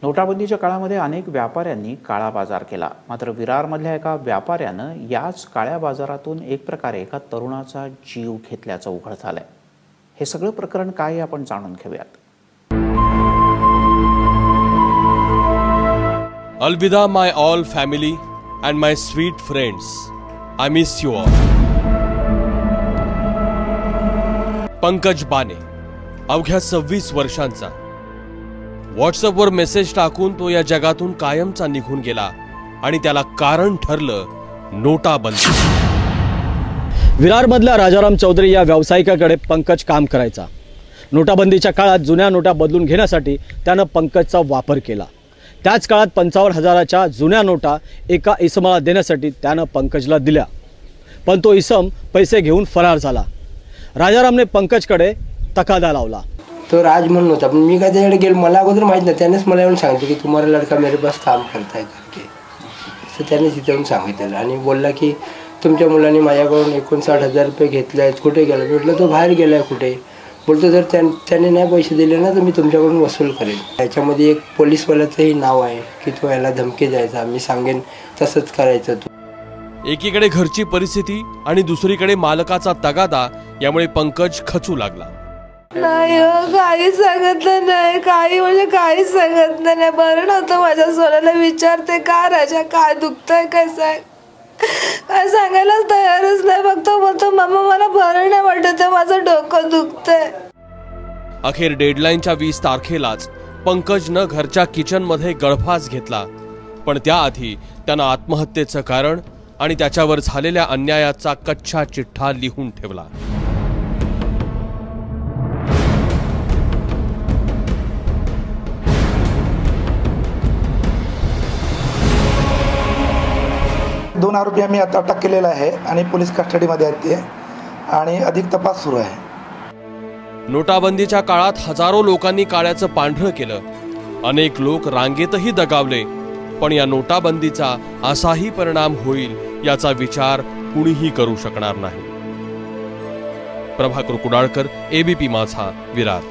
नोटाबंदीच्या काळामध्ये अनेक व्यापाऱ्यांनी काळा बाजार केला। मात्र विरारमधल्या एका व्यापाऱ्यानं याच काळ्या बाजारातून एक प्रकारे एका तरुणाचा जीव घेतल्याचं उघड झालंय। हे सगळं प्रकरण काय आहे आपण जाणून घेऊयात। अलविदा my all family and my sweet friends, I miss you all. Pankaj बाने अवघ्या 26 वर्षांचा। व्हॉट्सअपवर मेसेज टाकून तो या जगातून कायमचा निघून गेला आणि त्याला कारण ठरलं नोटाबंदी। विरारमधल्या राजाराम चौधरी या व्यावसायिकाकडे पंकज काम करायचा। नोटाबंदीच्या काळात जुन्या नोटा बदलून घेण्यासाठी त्यानं पंकजचा वापर केला। त्याच काळात 55,000च्या जुन्या नोटा एका इसमाला देण्यासाठी त्यानं पंकजला दिल्या, पण तो इसम पैसे घेऊन फरार झाला। राजारामने पंकजकडे तकादा लावला। तो राज म्हणून होता, पण मी काय त्याच्याकडे गेलो, मला अगोदर माहीत नाही। त्यानेच मला येऊन सांगितलं की तुम्हारा लड़का मेरे पास काम करता है करके। तर त्याने तिथे येऊन सांगितलं आणि बोलला की तुमच्या मुलांनी माझ्याकडून 59,000 रुपये घेतले आहेत, कुठे गेला? म्हटलं तो बाहेर गेला आहे कुठे। बोलतो जर त्याने नाही पैसे दिले ना तर मी तुमच्याकडून वसूल करेन। त्याच्यामध्ये एक पोलीसवाल्याचंही नाव आहे की तो याला धमकी द्यायचा, मी सांगेन तसंच करायचं तू। एकीकडे घरची परिस्थिती आणि दुसरीकडे मालकाचा तगादा, यामुळे पंकज खचू लागला। नाही काही सांगितलं नाही, काही म्हणजे काहीच सांगितलं नाही। बरं नव्हतं माझ्या सोन्याला। विचारते का राजा काय दुखतंय, कसं आहे, काय सांगायलाच तयारच नाही। फक्त बोलतो मम्मा मला बरं नाही वाटत, माझं डोकं दुखतंय। अखेर डेडलाईनच्या 20 तारखेलाच पंकजनं घरच्या किचनमध्ये गळफास घेतला, पण त्याआधी त्यानं आत्महत्येचं कारण आणि त्याच्यावर झालेल्या अन्यायाचा कच्चा चिठ्ठा लिहून ठेवला। दोन आरोपी आम्ही आता अटक केलेला आहे आणि पोलीस कस्टडीमध्ये आहेत ते, आणि अधिक तपास सुरू आहे। नोटाबंदीच्या काळात हजारो लोकांनी काळ्याचं पांढरं केलं। अनेक लोक रांगेतही दगावले, पण या नोटाबंदीचा असाही परिणाम होईल याचा विचार कुणीही करू शकणार नाही। प्रभाकर कुडाळकर, एबीपी माझा, विरार।